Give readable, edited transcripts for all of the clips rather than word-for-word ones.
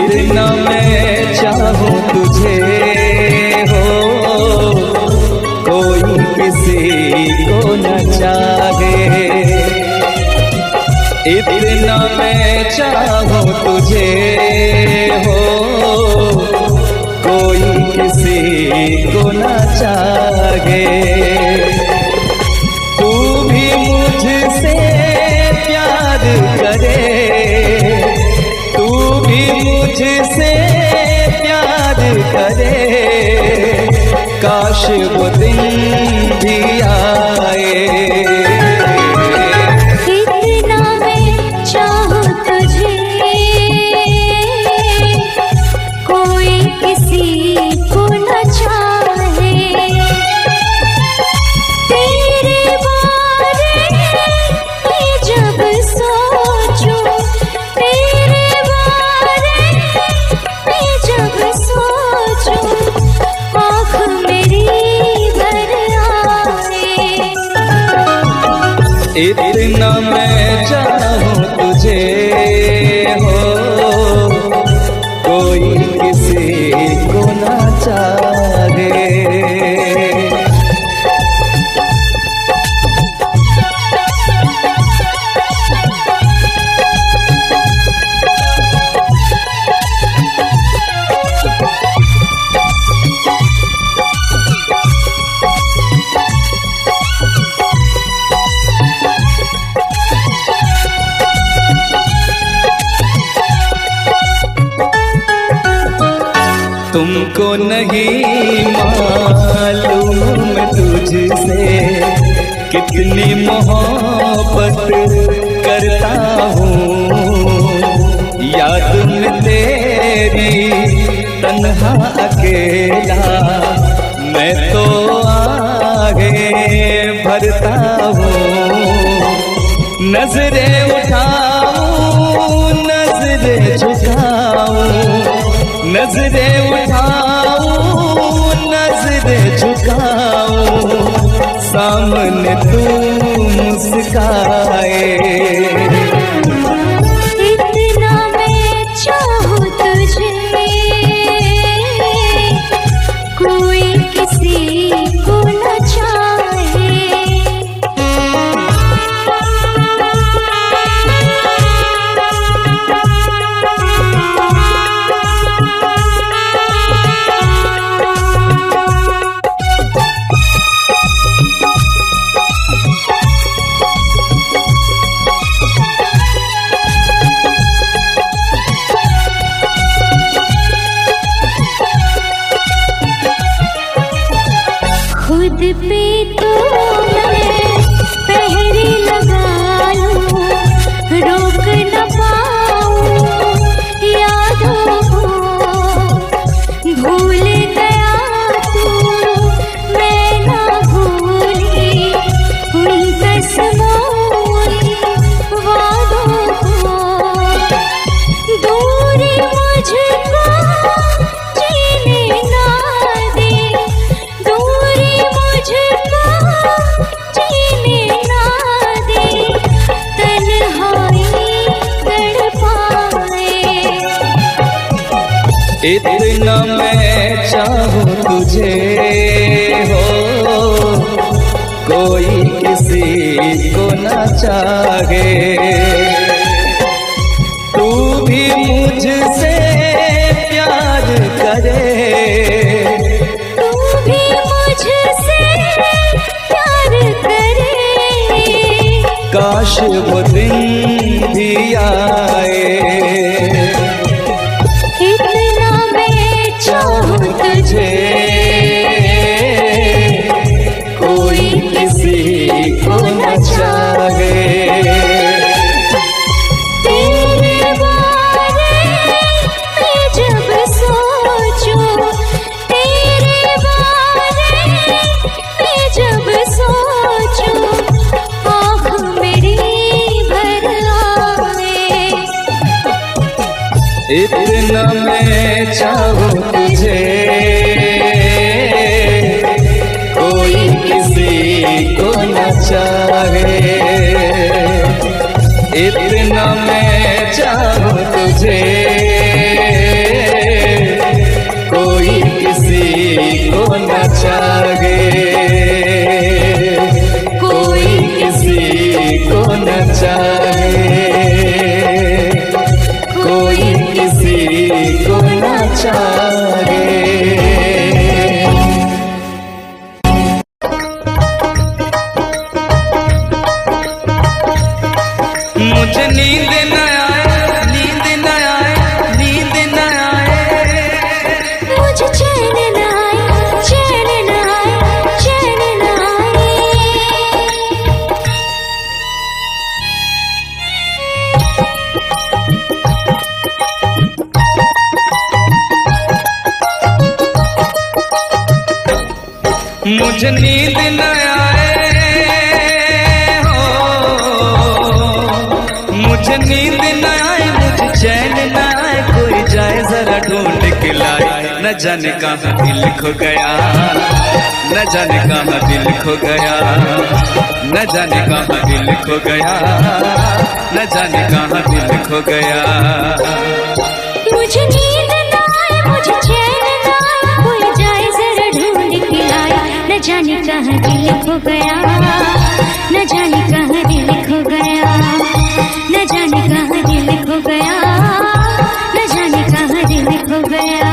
इतना मैं चाहूं तुझे हो, कोई किसी को न चाहे। इतना मैं चाहूं तुझे हो, कोई किसी को न चाहे। तू भी मुझसे प्यार करे, तू भी मुझसे प्यार करे, काश वो दिन भी आए। इतना मैं चाहूं तुझे, कोई किसी को न चाहे। तेरे बारे में जब सोचूं, तेरे बारे में जब सोचूं, आँख मेरी भर आए। इतना मैं चाहूं तुझे हो, कोई किसी को न चाहे। तुमको नहीं मालूम तुझसे कितनी मोहब्बत करता हूँ। याद में तेरी तन्हा अकेला मैं तो आगे भरता हूँ। नजरें उठाऊं, नजरें झुकाऊं, नजरें उठाऊं, नजरें झुकाऊं, सामने तू मुस्काए। इतना मैं चाहूं तुझे, कोई किसी को न चाहे। खुद पे तो मैं पहरे लगा लूं, रोक न पाऊं यादों को। भूल गया तू, मैं ना भूली उन कसमों वादों को। दूरी मुझको जीने ना दे, दूरी मुझको जीने ना दे, तन्हाई तड़पाए। इतना मैं चाहूं तुझे हो, कोई किसी को न चाहे। तू भी मुझसे प्यार करे, तू भी मुझसे प्यार करे, काश वो दिन भी आए। इतना मैं चाहूं तुझे, कोई किसी को न चाहे। तेरे बारे में जब सोचूं, तेरे बारे में जब सोचूं, आँख मेरी भर आए। इतना मैं चाहूं तुझे, कोई किसी को न चाहे। इतना मैं चाहूं तुझे, नींद न आए हो, मुझे नींद न आए, मुझे चैन न आए, कोई जाए जरा ढूंढ के लाए। न जाने कहाँ दिल खो गया, न जाने कहाँ दिल खो गया, न जाने कहाँ दिल खो गया, न जाने कहाँ दिल खो गया। मुझे नींद न आए, मुझे चैन न आए, कोई जाए जरा ढूंढ के लाए। न जाने कहाँ दिल खो गया, न जाने कहाँ दिल खो गया, न जाने कहाँ दिल खो गया, न जाने कहाँ दिल खो गया।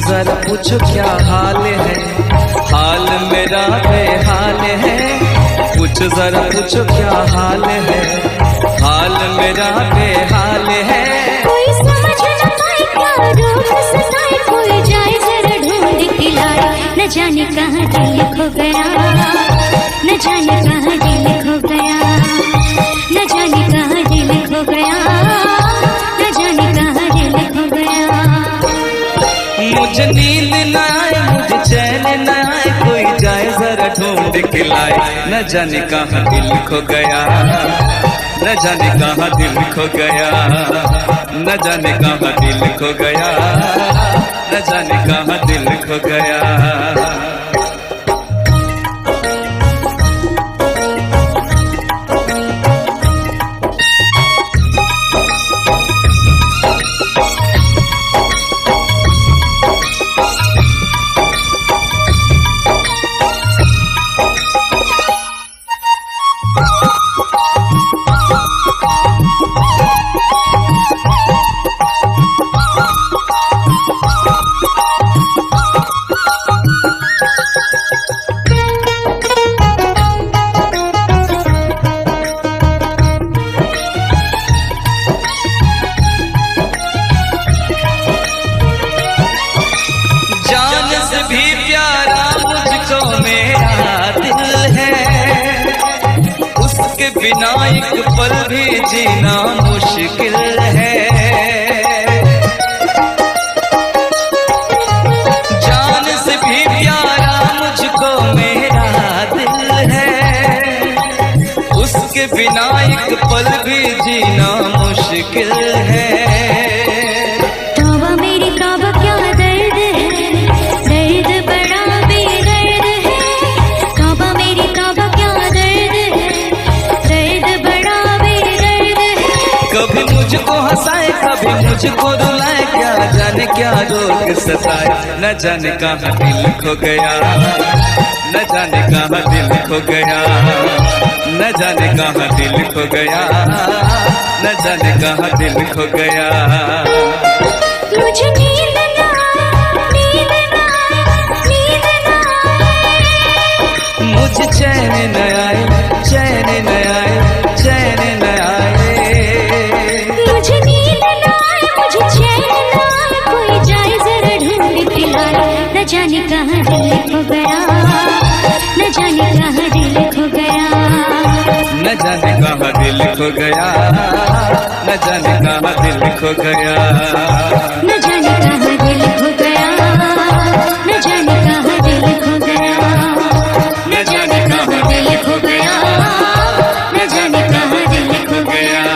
जरा पूछो क्या हाल है, हाल मेरा बेहाल है। पूछो जरा पूछो क्या हाल है, हाल मेरा बेहाल है। कोई समझ न पाए क्या रोग सताए, कोई जाए जरा ढूंढ के लाए। न जाने कहाँ दिल खो गया, न जाने कहाँ दिल खो गया, न जाने कहाँ दिल खो गया, न जाने कहाँ दिल खो गया। मुझे नींद न आए, मुझे चैन न आए, कोई जाए जरा ढूंढ के लाए। न जाने कहाँ दिल खो गया, न जाने कहाँ दिल खो गया, न जाने कहाँ दिल खो गया, न जाने कहाँ दिल खो गया। बिना एक पल भी जीना मुश्किल है। जान से भी प्यारा मुझको मेरा दिल है, उसके बिना एक पल भी जीना मुश्किल है। तौबा मेरी तौबा क्या दर्द है, दर्द बड़ा बेदर्द है। तौबा मेरी तौबा क्या दर्द है, दर्द बड़ा बेदर्द है। कभी मुझको हंसाए, कभी मुझको रुलाए, क्या जाने क्या रोग सताए। न जाने कहाँ दिल खो गया, न जाने कहाँ दिल खो गया, न जाने कहाँ दिल खो गया, न जाने कहाँ दिल खो गया। मुझे नींद न आए, नींद न आए, नींद न आए। मुझे चैन न आए, चैन न आए, चैन न आए। मुझे नींद न आए, मुझे चैन न आए, कोई जाए जरा ढूंढ के लाए। न जाने कहाँ दिल खो गया, न जाने कहाँ दिल खो गया, न जाने कहाँ दिल खो गया, न जाने कहाँ दिल खो गया, न जाने कहाँ दिल खो गया, न जाने कहाँ दिल खो गया, न जाने कहाँ दिल खो गया, न जाने कहाँ दिल खो गया।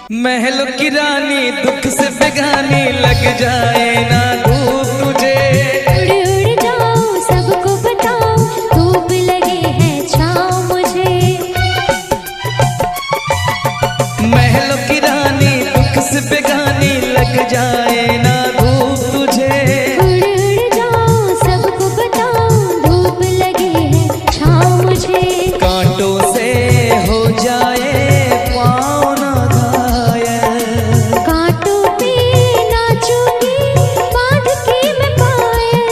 महलों की रानी दुख से बेगानी, लग जाए ना धूप तुझे। उड़ उड़ जाओ सबको बताओ, धूप लगे है छाँव मुझे। महलों की रानी दुख से बेगानी, लग जाए ना धूप तुझे। उड़ उड़ जाओ सबको बताओ, धूप लगे है छाँव मुझे। कांटों से हो जाए पाँव ना घायल, कांटों पे नाचूंगी बांध के मैं पायल।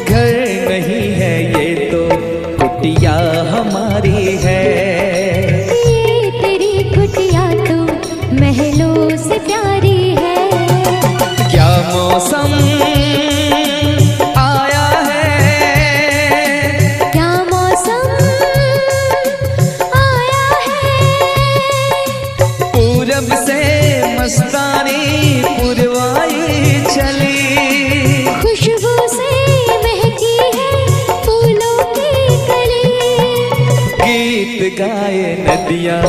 घर नहीं है ये तो कुटिया हमारी है। ये तेरी कुटिया तो महलों से प्यारी है। क्या मौसम आया है, क्या मौसम आया है। पूरब से मस्तानी पुरवाई चली। खुशबू से महकी है फूलों की कली। गीत गाए नदियाँ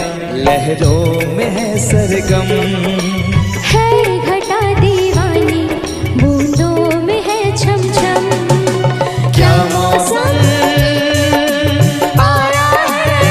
लहरों में है सरगम। है घटा दीवानी बूंदों में है छम छम। क्या मौसम आया है।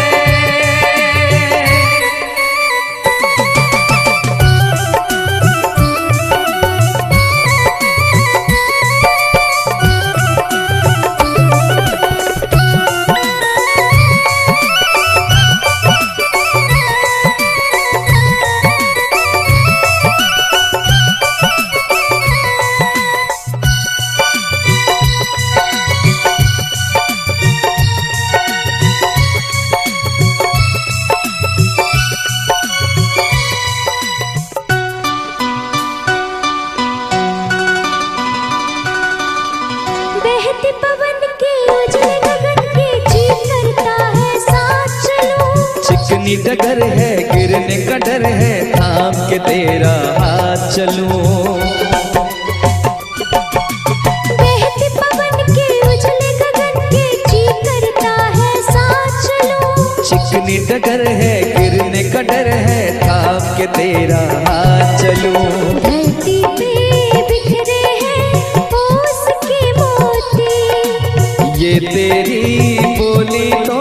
बहते पवन के उजले गगन के जी करता है साथ चलूं। चिकनी डगर है गिरने का डर है, थाम के तेरा हाथ चलूं। बहते पवन के उजले गगन के जी करता है साथ चलूं। चिकनी डगर है गिरने का डर है, थाम के तेरा हाथ चलूं। धरती पे बिखरे हैं ओस के मोती। ये तेरी बोली तो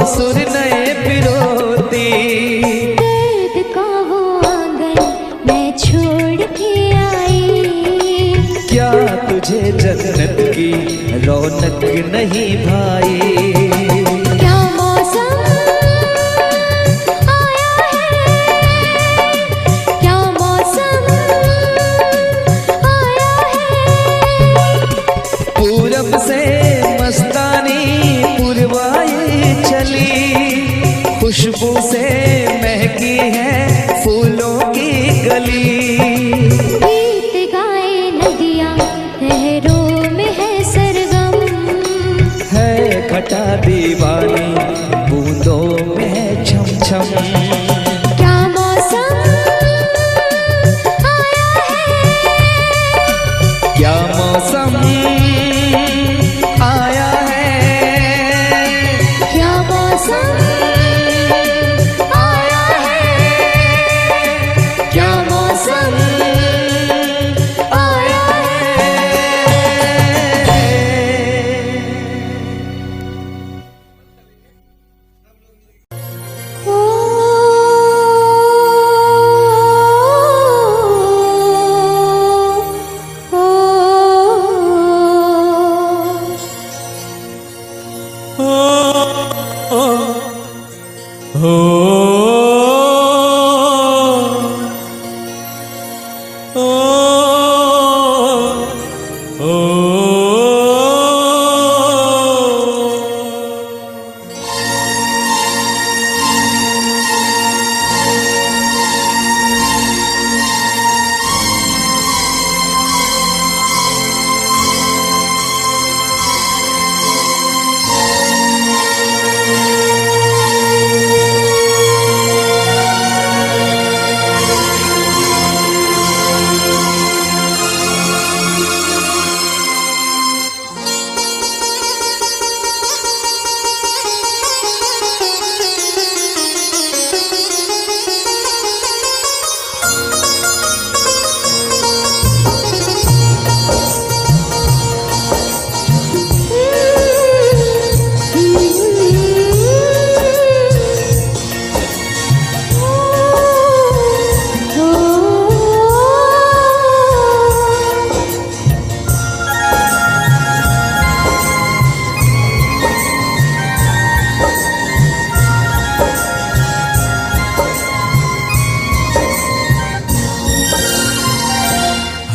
सुर नए पिरोती। दर्द का वो आंगन मैं छोड़ के आई। क्या तुझे जन्नत की रौनक नहीं भाई। क्या मौसम आया है। क्या मौसम आया है। पूरब से मस्तानी पुरवाई चली। खुशबू से महकी है फूलों की गली। गीत गाए नदियाँ लहरों में है सरगम। है घटा दीवानी बूंदों में है छम छम। क्या मौसम आया है। क्या मौसम आया है। क्या मौसम आया है। क्या मौसम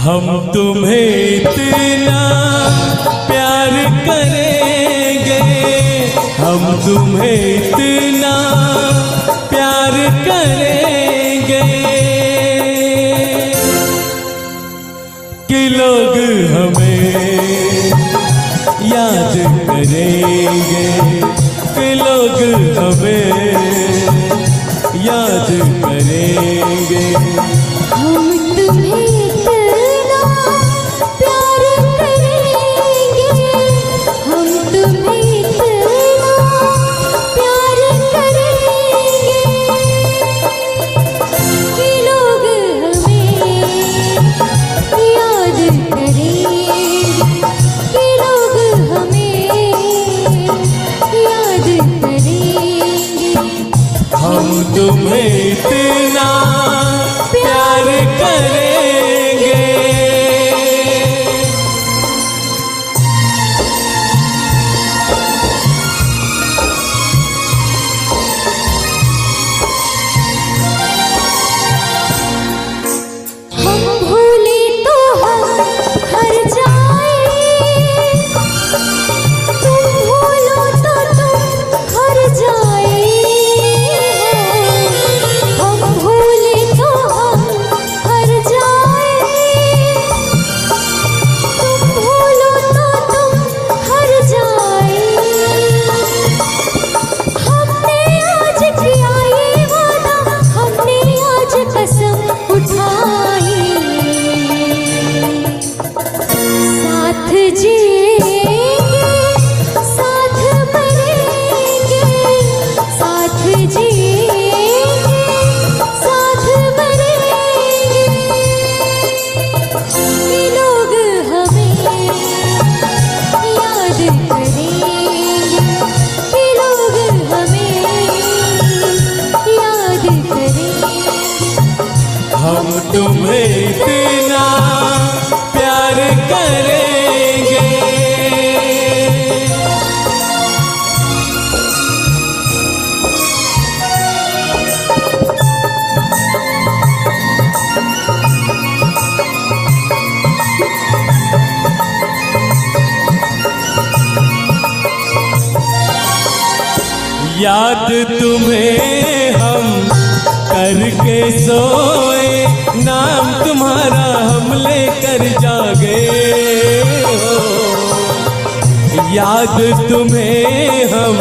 हम तुम्हें इतना प्यार करेंगे, हम तुम्हें इतना प्यार करेंगे कि लोग हमें याद करेंगे, कि लोग हमें याद करेंगे। हम तुम्हें इतना प्यार करेंगे, हम तुम्हें इतना प्यार करेंगे कि लोग हमें याद करेंगे, कि लोग हमें याद करेंगे। हम तुम्हें इतना प्यार करेंगे। हम भूले तो हम हर जाए, तुम भूलो तो तुम हर जाए। हम भूले तो हम हर जाए, तुम भूलो तो तुम हर जाए। हमने आज किया ये वादा, हमने आज कसम उठाई, साथ जिएंगे साथ मरेंगे, साथ जिएंगे साथ मरेंगे कि लोग हमें याद करेंगे, कि लोग हमें याद करेंगे। हम तुम्हें इतना प्यार करेंगे। याद तुम्हें हम करके सोए, नाम तुम्हारा हम लेकर जागे हो। याद तुम्हें हम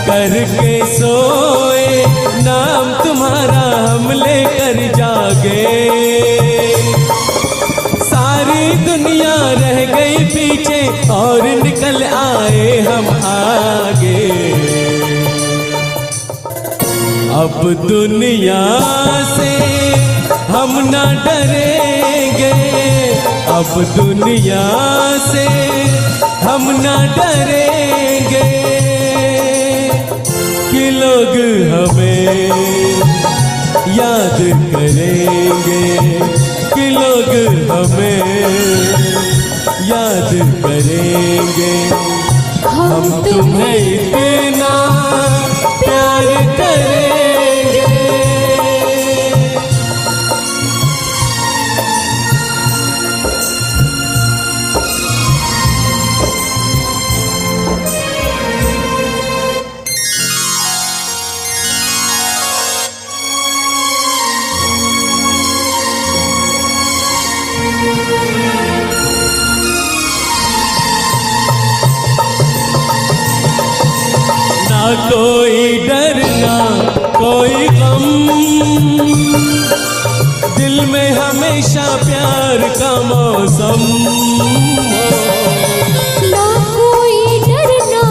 करके सोए, नाम तुम्हारा हम लेकर जागे। सारी दुनिया रह गई पीछे और निकल आए हम आगे। अब दुनिया से हम ना डरेंगे, अब दुनिया से हम ना डरेंगे कि लोग हमें याद करेंगे, कि लोग हमें याद करेंगे। हम तुम्हें इतना प्यार करेंगे। ना कोई डर ना कोई गम, दिल में हमेशा प्यार का मौसम हो। ना कोई डर ना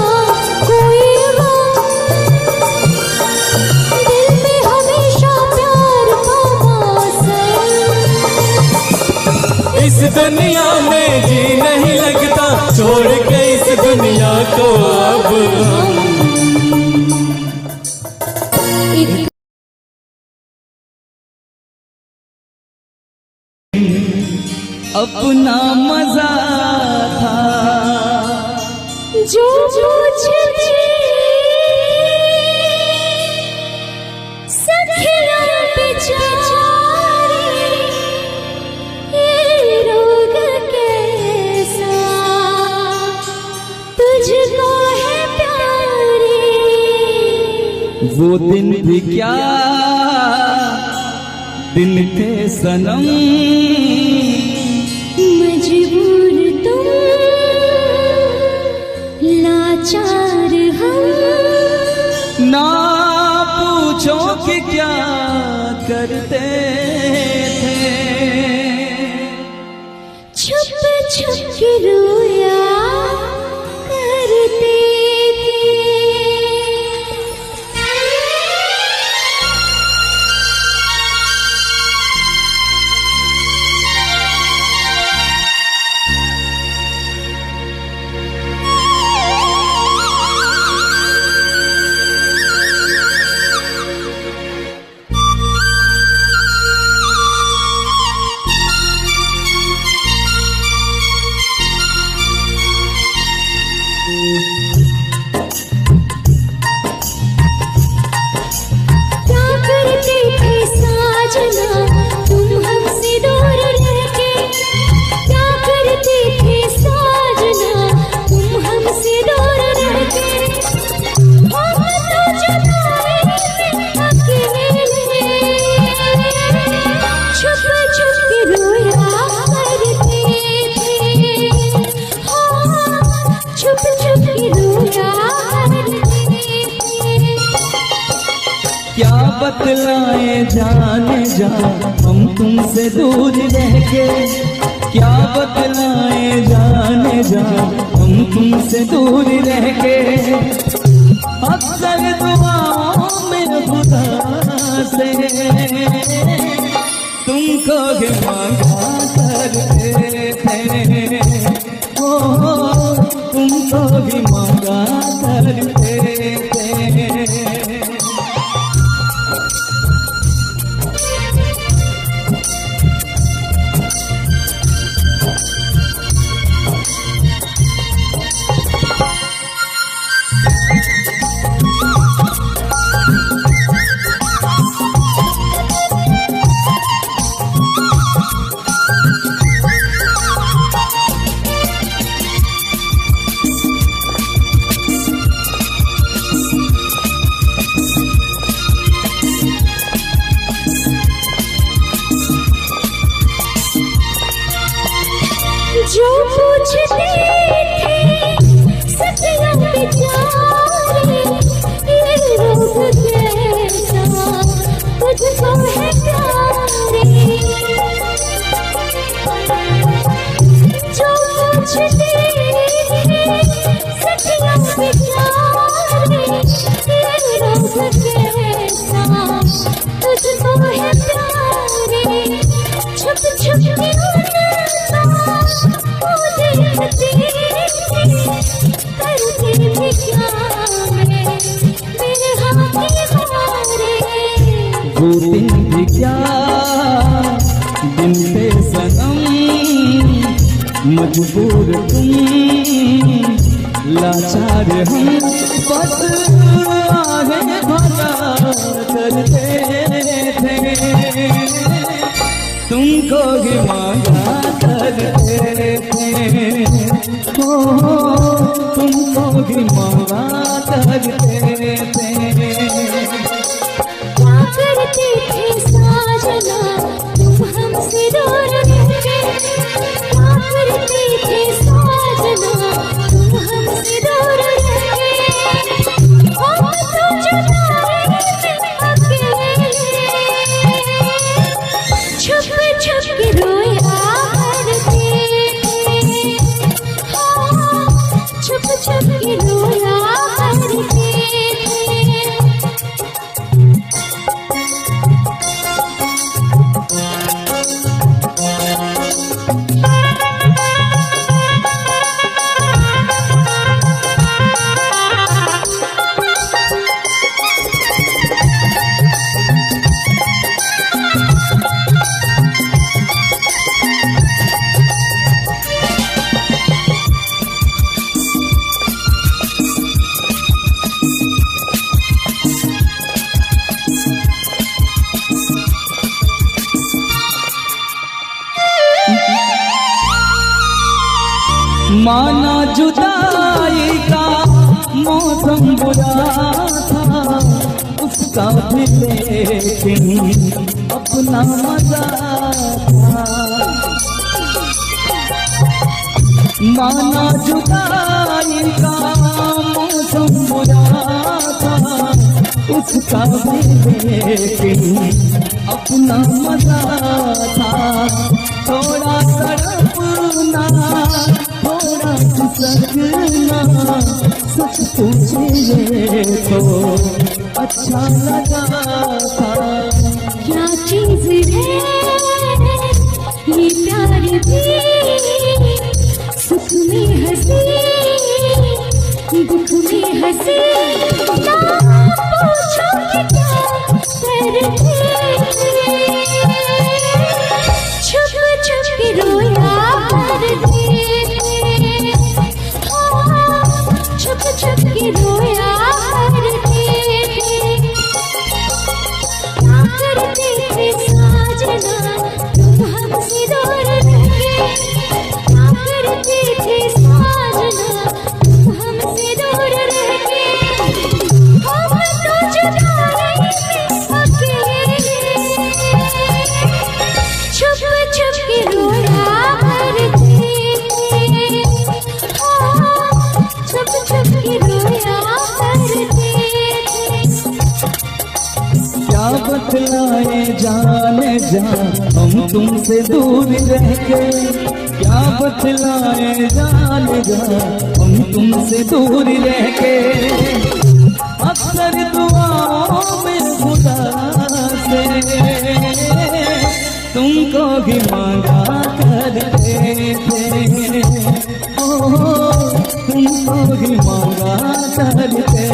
कोई गम, दिल में हमेशा प्यार का मौसम। इस दुनिया में जी नहीं लगता, छोड़ के इस दुनिया को अब हम अपना मजा था जो मुझे सखिया बेचारी ये वो दिन भी क्या दिन थे सनम, मजबूर तुम लाचार हम, ना पूछो कि क्या करते थे, छुप छुप के रोया करते थे। क्या बतलाए जाने जा हम तुमसे दूर रह के, क्या बतलाए जाने जा हम तुमसे दूर रह के, अक्सर दुआओं में खुदा से तुमको भी मांगा करते थे, ओ तुमको भी मांगा करते थे। जो पूछते थे सपना बेचारे, ये रोग कैसा तुझको है प्यारे। जो पूछते थे सपना बेचारे, ये रोग कैसा तुझको है प्यारे। छुप छुप के वो दिन भी क्या दिन थे सनम, मजबूर तुम लाचार हम, बस आगे भगा करते थे, तुमको भी मांगा करते थे, ओ तुमको भी मांगा करते थे। करते थे साजना तुम हमसे दूर रहके, क्या करते थे साजना तुम हमसे दूर रहके, हम तो जुदाई में अकेले छुप छुप के रोया करते थे, हाँ छुप छुप के रोया करते थे। माना जुदाई का मौसम बुरा था, उस उसका भी लेकिन अपना मजा था। माना जुदाई का मौसम बुरा था, उसका भी लेकिन अपना मजा था। थोड़ा तड़पना, थोड़ा खिसकना, सच पूछिए तो अच्छा लगा था। क्या चीज है ये प्यार भी, सुख में हंसी दुख में हंसी, ना पूछो कि क्या करते, छुप छुप के रोया करते, छुप छुप के रोया करते, क्या करते थे साजना तुम हमसे दूर रह के, क्या करते थे साजना तुम हमसे दूर रह के, हम तो जुदा रहे अकेले, छुप छुप के रोया करते, छुप छुप के रोया करते। क्या बतलाए जाने जा हम तुमसे दूर रह के, क्या बतलाए जाने जा हम तुमसे दूर रह के। अक्सर दुआओं में खुदा से तुमको भी मांगा करते थे, ओ तुमको भी मांगा करते